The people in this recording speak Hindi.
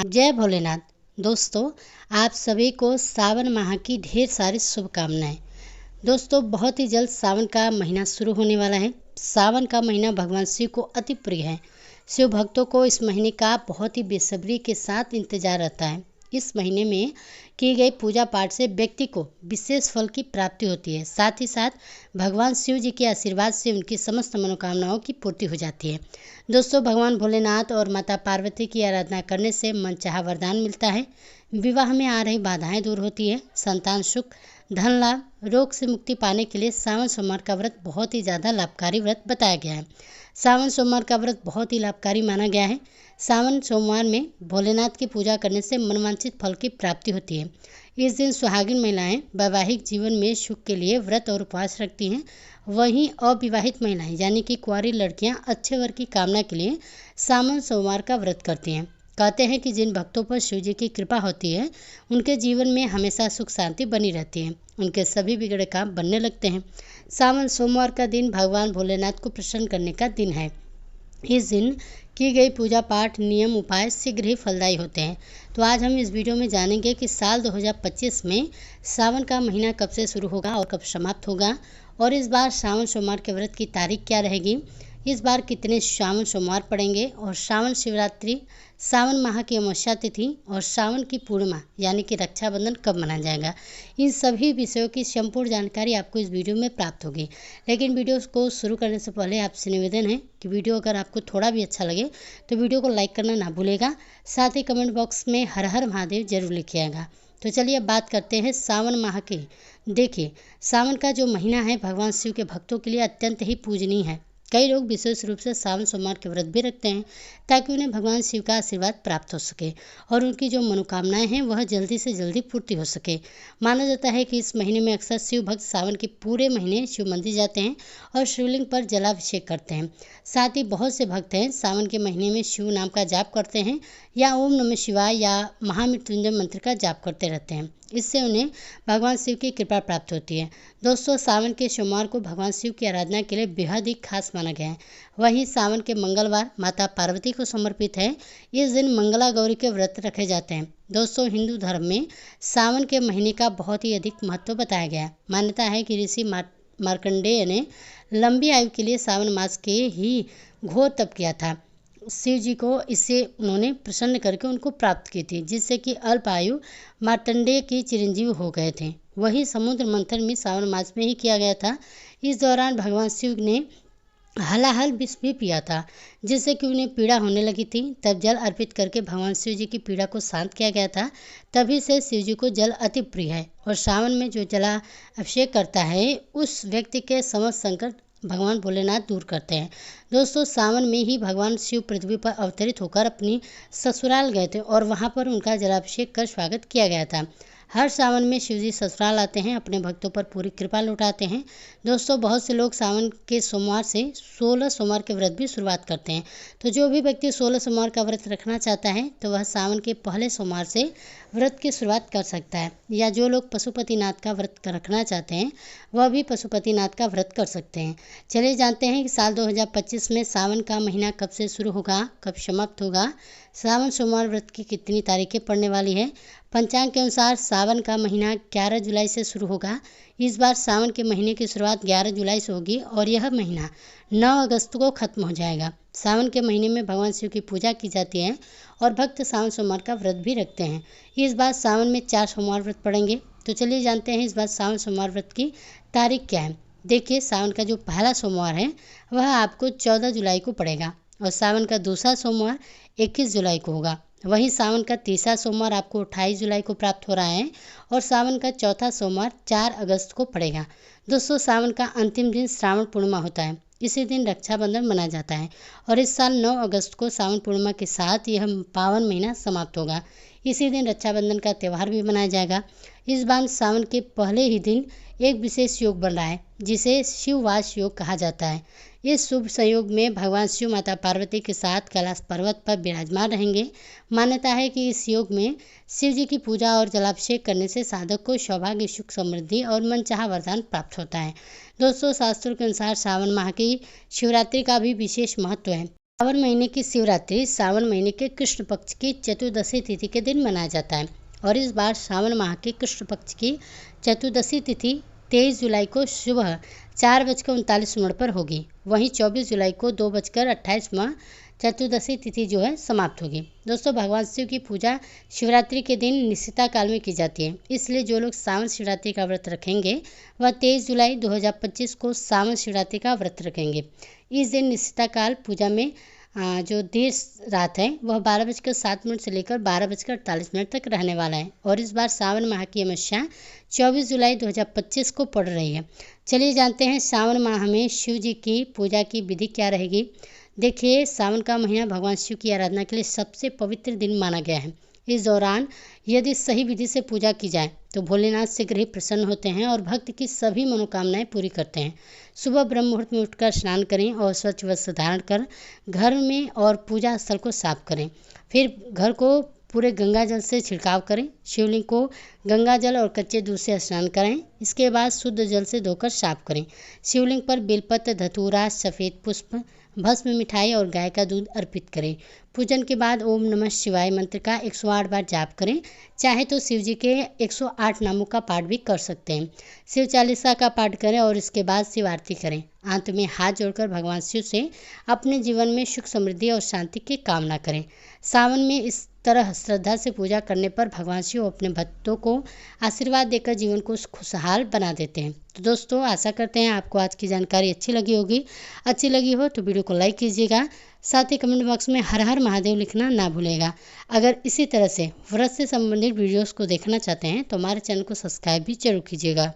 जय भोलेनाथ। दोस्तों, आप सभी को सावन माह की ढेर सारी शुभकामनाएं। दोस्तों, बहुत ही जल्द सावन का महीना शुरू होने वाला है। सावन का महीना भगवान शिव को अति प्रिय है। शिव भक्तों को इस महीने का बहुत ही बेसब्री के साथ इंतजार रहता है। इस महीने में की गई पूजा पाठ से व्यक्ति को विशेष फल की प्राप्ति होती है। साथ ही साथ भगवान शिव जी के आशीर्वाद से उनकी समस्त मनोकामनाओं की पूर्ति हो जाती है। दोस्तों, भगवान भोलेनाथ और माता पार्वती की आराधना करने से मनचाहा वरदान मिलता है। विवाह में आ रही बाधाएं दूर होती है। संतान सुख, धन लाभ, रोग से मुक्ति पाने के लिए सावन सोमवार का व्रत बहुत ही ज़्यादा लाभकारी व्रत बताया गया है। सावन सोमवार का व्रत बहुत ही लाभकारी माना गया है। सावन सोमवार में भोलेनाथ की पूजा करने से मनवांछित फल की प्राप्ति होती है। इस दिन सुहागिन महिलाएं वैवाहिक जीवन में सुख के लिए व्रत और उपवास रखती हैं। वहीं अविवाहित महिलाएं यानी कि कुंवारी लड़कियां अच्छे वर की कामना के लिए सावन सोमवार का व्रत करती हैं। कहते हैं कि जिन भक्तों पर शिव जी की कृपा होती है उनके जीवन में हमेशा सुख शांति बनी रहती है। उनके सभी बिगड़े काम बनने लगते हैं। सावन सोमवार का दिन भगवान भोलेनाथ को प्रसन्न करने का दिन है। इस दिन की गई पूजा पाठ, नियम, उपाय शीघ्र ही फलदायी होते हैं। तो आज हम इस वीडियो में जानेंगे कि साल 2025 में सावन का महीना कब से शुरू होगा और कब समाप्त होगा, और इस बार सावन सोमवार के व्रत की तारीख क्या रहेगी, इस बार कितने सावन सोमवार पड़ेंगे, और सावन शिवरात्रि, सावन माह की अमावस्या तिथि और सावन की पूर्णिमा यानी कि रक्षाबंधन कब मनाया जाएगा। इन सभी विषयों की संपूर्ण जानकारी आपको इस वीडियो में प्राप्त होगी। लेकिन वीडियो को शुरू करने से पहले आपसे निवेदन है कि वीडियो अगर आपको थोड़ा भी अच्छा लगे तो वीडियो को लाइक करना ना भूलेगा। साथ ही कमेंट बॉक्स में हर हर महादेव जरूर लिखिएगा। तो चलिए अब बात करते हैं सावन माह की। देखिए, सावन का जो महीना है भगवान शिव के भक्तों के लिए अत्यंत ही पूजनीय है। कई लोग विशेष रूप से सावन सोमवार के व्रत भी रखते हैं ताकि उन्हें भगवान शिव का आशीर्वाद प्राप्त हो सके और उनकी जो मनोकामनाएं हैं वह जल्दी से जल्दी पूर्ति हो सके। माना जाता है कि इस महीने में अक्सर शिव भक्त सावन के पूरे महीने शिव मंदिर जाते हैं और शिवलिंग पर जलाभिषेक करते हैं। साथ ही बहुत से भक्त हैं सावन के महीने में शिव नाम का जाप करते हैं या ओम नमः शिवाय या महामृत्युंजय मंत्र का जाप करते रहते हैं। इससे उन्हें भगवान शिव की कृपा प्राप्त होती है। दोस्तों, सावन के सोमवार को भगवान शिव की आराधना के लिए बेहद ही खास माना गया है। वहीं सावन के मंगलवार माता पार्वती को समर्पित है। इस दिन मंगला गौरी के व्रत रखे जाते हैं। दोस्तों, हिंदू धर्म में सावन के महीने का बहुत ही अधिक महत्व बताया गया है। मान्यता है कि ऋषि मार्कंडेय ने लंबी आयु के लिए सावन मास के ही घोर तप किया था। शिव जी को इससे उन्होंने प्रसन्न करके उनको प्राप्त की थी, जिससे कि अल्प आयु मार्कंडेय की चिरंजीव हो गए थे। वही समुद्र मंथन में सावन मास में ही किया गया था। इस दौरान भगवान शिव ने हलाहल विष भी पिया था, जिससे कि उन्हें पीड़ा होने लगी थी। तब जल अर्पित करके भगवान शिव जी की पीड़ा को शांत किया गया था। तभी से शिव जी को जल अति प्रिय है और सावन में जो जलाभिषेक करता है उस व्यक्ति के समस्त संकट भगवान भोलेनाथ दूर करते हैं। दोस्तों, सावन में ही भगवान शिव पृथ्वी पर अवतरित होकर अपनी ससुराल गए थे और वहां पर उनका जलाभिषेक कर स्वागत किया गया था। हर सावन में शिव जी ससुराल आते हैं, अपने भक्तों पर पूरी कृपा लौटाते हैं। दोस्तों, बहुत से लोग सावन के सोमवार से 16 सोमवार के व्रत भी शुरुआत करते हैं। तो जो भी व्यक्ति 16 सोमवार का व्रत रखना चाहता है तो वह सावन के पहले सोमवार से व्रत की शुरुआत कर सकता है, या जो लोग पशुपतिनाथ का व्रत रखना चाहते हैं वह भी पशुपतिनाथ का व्रत कर सकते हैं। चलिए जानते हैं कि साल 2025 में सावन का महीना कब से शुरू होगा, कब समाप्त होगा, सावन सोमवार व्रत की कितनी तारीखें पड़ने वाली है। पंचांग के अनुसार सावन का महीना 11 जुलाई से शुरू होगा। इस बार सावन के महीने की शुरुआत 11 जुलाई से होगी और यह महीना 9 अगस्त को खत्म हो जाएगा। सावन के महीने में भगवान शिव की पूजा की जाती है और भक्त सावन सोमवार का व्रत भी रखते हैं। इस बार सावन में 4 सोमवार व्रत पड़ेंगे। तो चलिए जानते हैं इस बार सावन सोमवार व्रत की तारीख क्या है। देखिए, सावन का जो पहला सोमवार है वह आपको 14 जुलाई को पड़ेगा और सावन का दूसरा सोमवार 21 जुलाई को होगा। वहीं सावन का तीसरा सोमवार आपको 28 जुलाई को प्राप्त हो रहा है और सावन का चौथा सोमवार 4 अगस्त को पड़ेगा। दोस्तों, सावन का अंतिम दिन श्रावण पूर्णिमा होता है। इसी दिन रक्षाबंधन मनाया जाता है और इस साल 9 अगस्त को सावन पूर्णिमा के साथ यह पावन महीना समाप्त होगा। इसी दिन रक्षाबंधन का त्यौहार भी मनाया जाएगा। इस बार सावन के पहले ही दिन एक विशेष योग बन रहा है जिसे शिववास योग कहा जाता है। इस शुभ संयोग में भगवान शिव माता पार्वती के साथ कैलाश पर्वत पर विराजमान रहेंगे। मान्यता है कि इस योग में शिव जी की पूजा और जलाभिषेक करने से साधक को सौभाग्य, सुख, समृद्धि और मनचाहा वरदान प्राप्त होता है। दोस्तों, शास्त्रों के अनुसार सावन माह की शिवरात्रि का भी विशेष महत्व है। सावन महीने की शिवरात्रि सावन महीने के कृष्ण पक्ष की चतुर्दशी तिथि के दिन मनाया जाता है और इस बार सावन माह के कृष्ण पक्ष की चतुर्दशी तिथि 23 जुलाई को सुबह 4:39 पर होगी। वहीं 24 जुलाई को 2:28 चतुर्दशी तिथि जो है समाप्त होगी। दोस्तों, भगवान शिव की पूजा शिवरात्रि के दिन निशिता काल में की जाती है, इसलिए जो लोग सावन शिवरात्रि का व्रत रखेंगे वह 23 जुलाई 2025 को सावन शिवरात्रि का व्रत रखेंगे। इस दिन निशिता काल पूजा में जो देर रात है वह 12:07 से लेकर 12:48 तक रहने वाला है और इस बार सावन माह की अमावस्या 24 जुलाई 2025 को पड़ रही है। चलिए जानते हैं सावन माह में शिव जी की पूजा की विधि क्या रहेगी। देखिए, सावन का महीना भगवान शिव की आराधना के लिए सबसे पवित्र दिन माना गया है। इस दौरान यदि सही विधि से पूजा की जाए तो भोलेनाथ शीघ्र ही प्रसन्न होते हैं और भक्त की सभी मनोकामनाएं पूरी करते हैं। सुबह ब्रह्म मुहूर्त में उठकर स्नान करें और स्वच्छ वस्त्र धारण कर घर में और पूजा स्थल को साफ करें। फिर घर को पूरे गंगा जल से छिड़काव करें। शिवलिंग को गंगा जल और कच्चे दूध से स्नान करें। इसके बाद शुद्ध जल से धोकर साफ करें। शिवलिंग पर बेलपत्र, धतूरा, सफ़ेद पुष्प, भस्म, मिठाई और गाय का दूध अर्पित करें। पूजन के बाद ओम नमः शिवाय मंत्र का 108 बार जाप करें। चाहे तो शिव जी के 108 नामों का पाठ भी कर सकते हैं। शिव चालीसा का पाठ करें और इसके बाद शिव आरती करें। अंत में हाथ जोड़कर भगवान शिव से अपने जीवन में सुख, समृद्धि और शांति की कामना करें। सावन में इस तरह श्रद्धा से पूजा करने पर भगवान शिव अपने भक्तों को आशीर्वाद देकर जीवन को खुशहाल बना देते हैं। तो दोस्तों, आशा करते हैं आपको आज की जानकारी अच्छी लगी होगी। अच्छी लगी हो तो वीडियो को लाइक कीजिएगा, साथ ही कमेंट बॉक्स में हर हर महादेव लिखना ना भूलेगा। अगर इसी तरह से व्रत से संबंधित वीडियोस को देखना चाहते हैं तो हमारे चैनल को सब्सक्राइब भी जरूर कीजिएगा।